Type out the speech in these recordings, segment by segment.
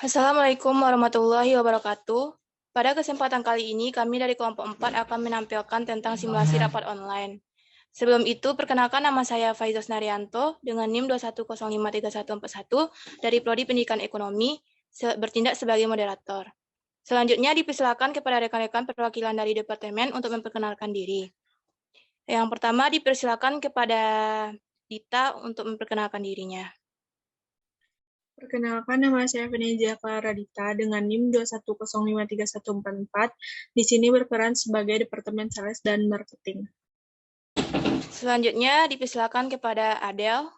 Assalamualaikum warahmatullahi wabarakatuh. Pada kesempatan kali ini, kami dari kelompok 4 akan menampilkan tentang simulasi rapat online. Sebelum itu, perkenalkan nama saya Faizos Narianto dengan NIM 210534141 dari Prodi Pendidikan Ekonomi, bertindak sebagai moderator. Selanjutnya, dipersilakan kepada rekan-rekan perwakilan dari Departemen untuk memperkenalkan diri. Yang pertama, dipersilakan kepada Dita untuk memperkenalkan dirinya. Perkenalkan, nama saya Venesia Clara Dita dengan NIM 210534144. Di sini berperan sebagai Departemen Sales dan Marketing. Selanjutnya, dipersilakan kepada Adel.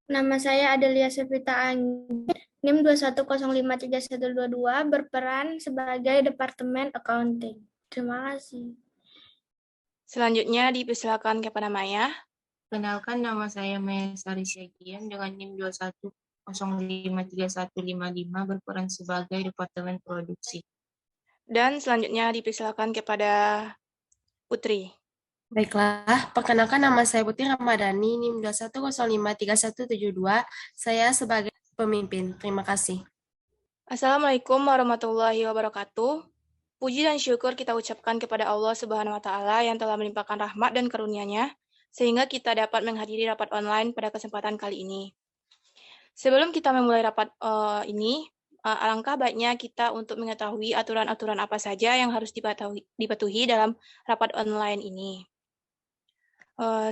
Nama saya Adelia Sevita Anggir, NIM 210532122, berperan sebagai Departemen Accounting. Terima kasih. Selanjutnya, dipersilakan kepada Maya. Kenalkan, nama saya Maya Sari Sekian dengan NIM 210531155 berperan sebagai Departemen Produksi. Dan selanjutnya dipersilakan kepada Putri. Baiklah, perkenalkan nama saya Putri Ramadhani, NIM 210531172. Saya sebagai pemimpin. Terima kasih. Assalamualaikum warahmatullahi wabarakatuh. Puji dan syukur kita ucapkan kepada Allah Subhanahu wa Ta'ala yang telah melimpahkan rahmat dan karunia-Nya, sehingga kita dapat menghadiri rapat online pada kesempatan kali ini. Sebelum kita memulai rapat ini, alangkah baiknya kita untuk mengetahui aturan-aturan apa saja yang harus dipatuhi dalam rapat online ini.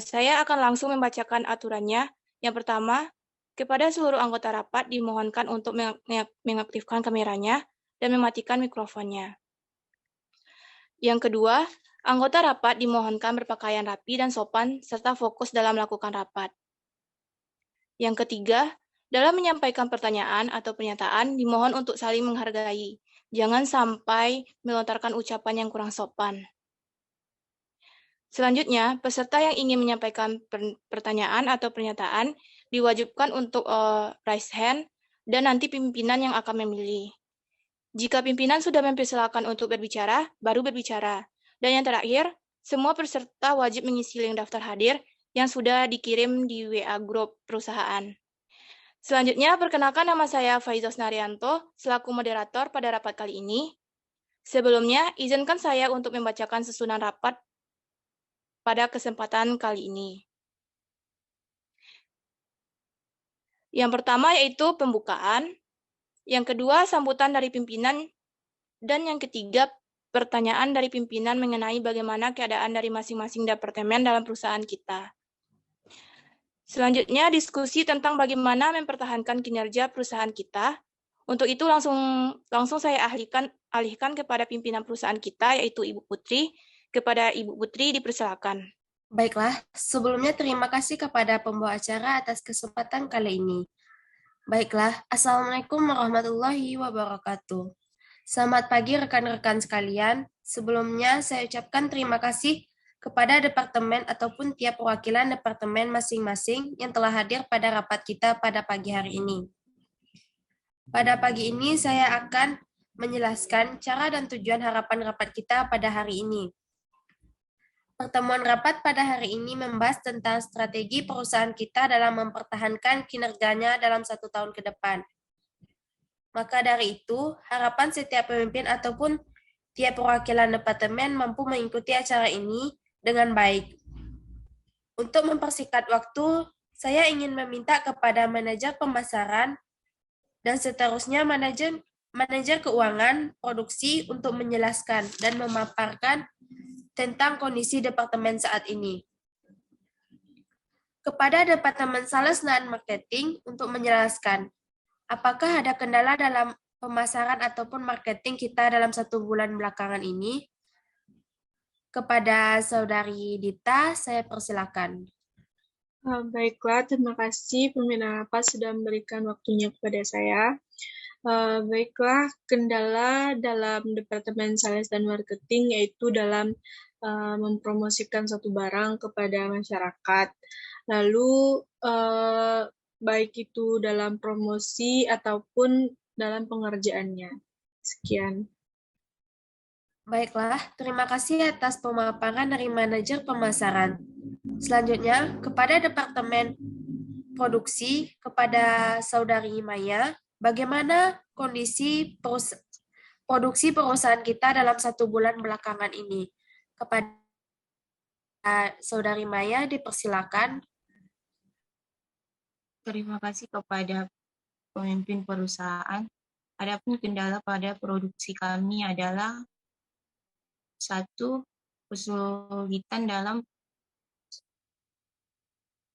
Saya akan langsung membacakan aturannya. Yang pertama, kepada seluruh anggota rapat dimohonkan untuk mengaktifkan kameranya dan mematikan mikrofonnya. Yang kedua, anggota rapat dimohonkan berpakaian rapi dan sopan serta fokus dalam melakukan rapat. Yang ketiga, dalam menyampaikan pertanyaan atau pernyataan dimohon untuk saling menghargai. Jangan sampai melontarkan ucapan yang kurang sopan. Selanjutnya, peserta yang ingin menyampaikan pertanyaan atau pernyataan diwajibkan untuk raise hand dan nanti pimpinan yang akan memilih. Jika pimpinan sudah mempersilahkan untuk berbicara, baru berbicara. Dan yang terakhir, semua peserta wajib mengisi link daftar hadir yang sudah dikirim di WA grup perusahaan. Selanjutnya, perkenalkan nama saya Faizos Narianto selaku moderator pada rapat kali ini. Sebelumnya, izinkan saya untuk membacakan susunan rapat pada kesempatan kali ini. Yang pertama yaitu pembukaan, yang kedua sambutan dari pimpinan, dan yang ketiga pertanyaan dari pimpinan mengenai bagaimana keadaan dari masing-masing departemen dalam perusahaan kita. Selanjutnya diskusi tentang bagaimana mempertahankan kinerja perusahaan kita. Untuk itu langsung saya alihkan kepada pimpinan perusahaan kita yaitu Ibu Putri. Kepada Ibu Putri dipersilakan. Baiklah, sebelumnya terima kasih kepada pembawa acara atas kesempatan kali ini. Baiklah, Assalamualaikum warahmatullahi wabarakatuh. Selamat pagi rekan-rekan sekalian. Sebelumnya saya ucapkan terima kasih kepada departemen ataupun tiap perwakilan departemen masing-masing yang telah hadir pada rapat kita pada pagi hari ini. Pada pagi ini saya akan menjelaskan cara dan tujuan harapan rapat kita pada hari ini. Pertemuan rapat pada hari ini membahas tentang strategi perusahaan kita dalam mempertahankan kinerjanya dalam 1 tahun ke depan. Maka dari itu, harapan setiap pemimpin ataupun tiap perwakilan departemen mampu mengikuti acara ini dengan baik. Untuk mempersingkat waktu, saya ingin meminta kepada manajer pemasaran dan seterusnya manajer keuangan produksi untuk menjelaskan dan memaparkan tentang kondisi departemen saat ini. Kepada Departemen Sales dan Marketing untuk menjelaskan apakah ada kendala dalam pemasaran ataupun marketing kita dalam 1 bulan belakangan ini. Kepada Saudari Dita, saya persilakan. Baiklah, terima kasih pimpinan rapat sudah memberikan waktunya kepada saya. Baiklah, kendala dalam Departemen Sales dan Marketing yaitu dalam mempromosikan suatu barang kepada masyarakat. Lalu, baik itu dalam promosi ataupun dalam pengerjaannya. Sekian. Baiklah, terima kasih atas pemaparan dari manajer pemasaran. Selanjutnya, kepada Departemen Produksi, kepada Saudari Maya, Bagaimana kondisi produksi perusahaan kita dalam 1 bulan belakangan ini? Kepada Saudari Maya, dipersilakan. Terima kasih kepada pemimpin perusahaan. Adapun kendala pada produksi kami adalah 1. Kesulitan dalam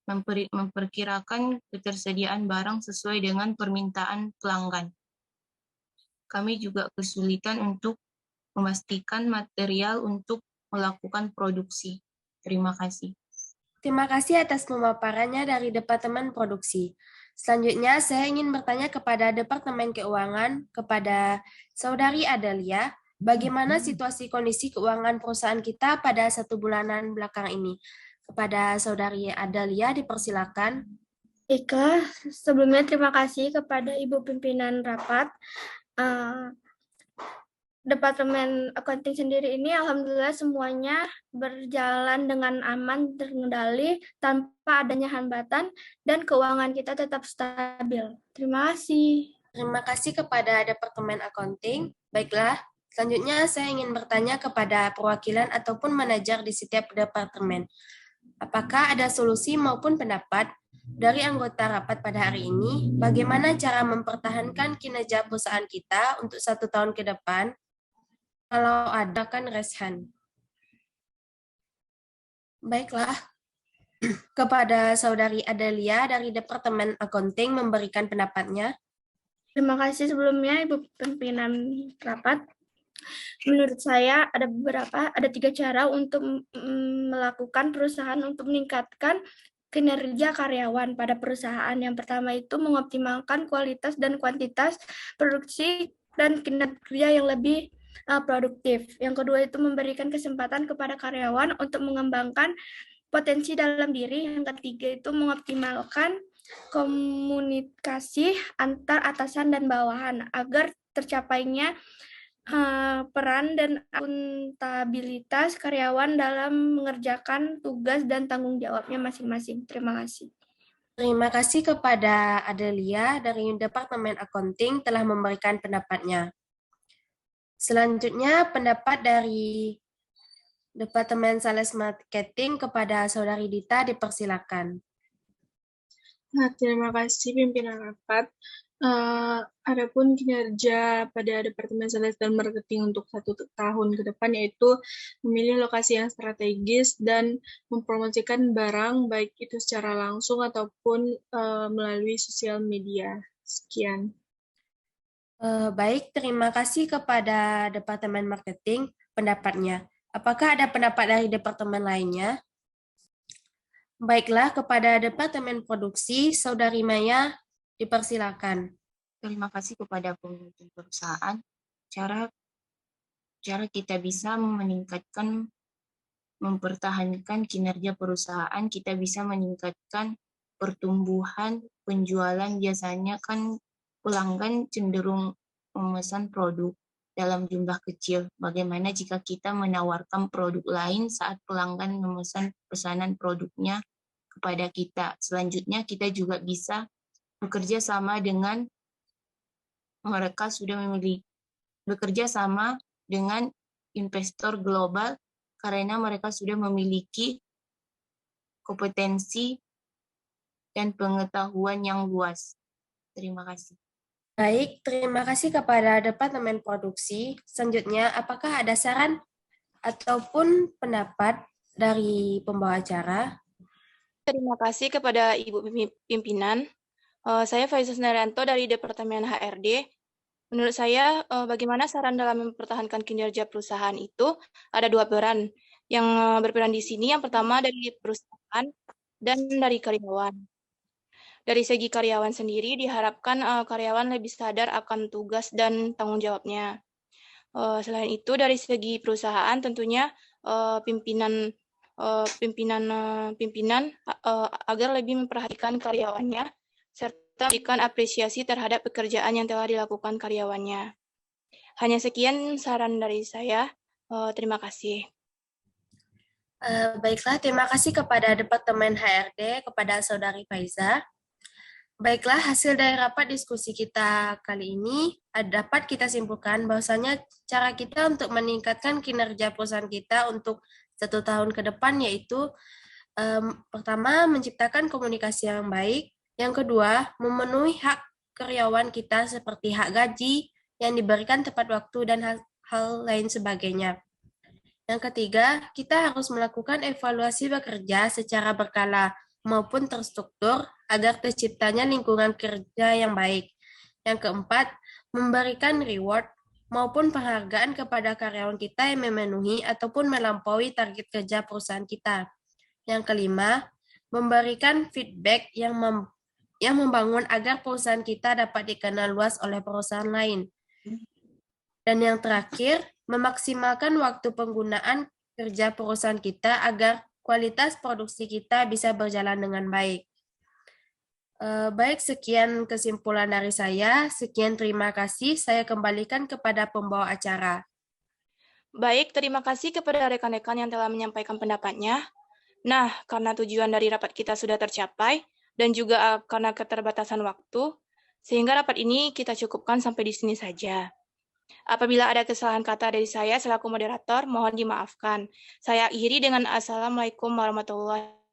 memperkirakan ketersediaan barang sesuai dengan permintaan pelanggan. Kami juga kesulitan untuk memastikan material untuk melakukan produksi. Terima kasih. Terima kasih atas pemaparannya dari Departemen Produksi. Selanjutnya, saya ingin bertanya kepada Departemen Keuangan, kepada Saudari Adalia, bagaimana situasi kondisi keuangan perusahaan kita pada 1 bulanan belakang ini? Kepada Saudari Adalia, dipersilakan. Baiklah, sebelumnya terima kasih kepada Ibu Pimpinan Rapat. Departemen Accounting sendiri ini alhamdulillah semuanya berjalan dengan aman, terkendali, tanpa adanya hambatan, dan keuangan kita tetap stabil. Terima kasih. Terima kasih kepada Departemen Accounting. Baiklah, selanjutnya saya ingin bertanya kepada perwakilan ataupun manajer di setiap departemen. Apakah ada solusi maupun pendapat dari anggota rapat pada hari ini, bagaimana cara mempertahankan kinerja perusahaan kita untuk 1 tahun ke depan? Kalau ada, kan raise hand. Baiklah, kepada Saudari Adalia dari Departemen Accounting memberikan pendapatnya. Terima kasih sebelumnya Ibu Pimpinan Rapat. Menurut saya ada 3 cara untuk melakukan perusahaan untuk meningkatkan kinerja karyawan pada perusahaan. Yang pertama itu mengoptimalkan kualitas dan kuantitas produksi dan kinerja yang lebih produktif. Yang kedua itu memberikan kesempatan kepada karyawan untuk mengembangkan potensi dalam diri. Yang ketiga itu mengoptimalkan komunikasi antar atasan dan bawahan agar tercapainya peran dan akuntabilitas karyawan dalam mengerjakan tugas dan tanggung jawabnya masing-masing. Terima kasih. Terima kasih kepada Adelia dari Departemen Accounting telah memberikan pendapatnya. Selanjutnya, pendapat dari Departemen Sales Marketing kepada Saudari Dita, dipersilakan. Nah, terima kasih pimpinan rapat. Adapun kinerja pada Departemen Sales dan Marketing untuk 1 tahun ke depan yaitu memilih lokasi yang strategis dan mempromosikan barang baik itu secara langsung ataupun melalui sosial media. Sekian. Baik, terima kasih kepada Departemen Marketing pendapatnya. Apakah ada pendapat dari departemen lainnya? Baiklah, kepada Departemen Produksi, Saudari Maya, dipersilakan. Terima kasih kepada pemimpin perusahaan. Cara kita bisa mempertahankan kinerja perusahaan, kita bisa meningkatkan pertumbuhan penjualan. Biasanya kan pelanggan cenderung memesan produk dalam jumlah kecil. Bagaimana jika kita menawarkan produk lain saat pelanggan memesan pesanan produknya kepada kita? Selanjutnya kita juga bisa bekerja sama dengan investor global karena mereka sudah memiliki kompetensi dan pengetahuan yang luas. Terima kasih. Baik, terima kasih kepada Departemen Produksi. Selanjutnya, apakah ada saran ataupun pendapat dari pembawa acara? Terima kasih kepada Ibu Pimpinan. Saya Faiza Senarianto dari Departemen HRD. Menurut saya, bagaimana saran dalam mempertahankan kinerja perusahaan itu ada 2 peran. Yang berperan di sini, yang pertama dari perusahaan dan dari karyawan. Dari segi karyawan sendiri, diharapkan karyawan lebih sadar akan tugas dan tanggung jawabnya. Selain itu, dari segi perusahaan, tentunya pimpinan agar lebih memperhatikan karyawannya, serta memberikan apresiasi terhadap pekerjaan yang telah dilakukan karyawannya. Hanya sekian saran dari saya. Terima kasih. Baiklah, terima kasih kepada Departemen HRD, kepada Saudari Faiza. Baiklah, hasil dari rapat diskusi kita kali ini dapat kita simpulkan bahwasanya cara kita untuk meningkatkan kinerja perusahaan kita untuk 1 tahun ke depan yaitu pertama, menciptakan komunikasi yang baik. Yang kedua, memenuhi hak karyawan kita seperti hak gaji yang diberikan tepat waktu dan hal lain sebagainya. Yang ketiga, kita harus melakukan evaluasi bekerja secara berkala maupun terstruktur agar terciptanya lingkungan kerja yang baik. Yang keempat, memberikan reward maupun penghargaan kepada karyawan kita yang memenuhi ataupun melampaui target kerja perusahaan kita. Yang kelima, memberikan feedback yang membangun agar perusahaan kita dapat dikenal luas oleh perusahaan lain. Dan yang terakhir, memaksimalkan waktu penggunaan kerja perusahaan kita agar kualitas produksi kita bisa berjalan dengan baik. Baik, sekian kesimpulan dari saya. Sekian, terima kasih. Saya kembalikan kepada pembawa acara. Baik, terima kasih kepada rekan-rekan yang telah menyampaikan pendapatnya. Nah, karena tujuan dari rapat kita sudah tercapai, dan juga karena keterbatasan waktu, sehingga rapat ini kita cukupkan sampai di sini saja. Apabila ada kesalahan kata dari saya selaku moderator, mohon dimaafkan. Saya akhiri dengan Assalamualaikum warahmatullahi wabarakatuh.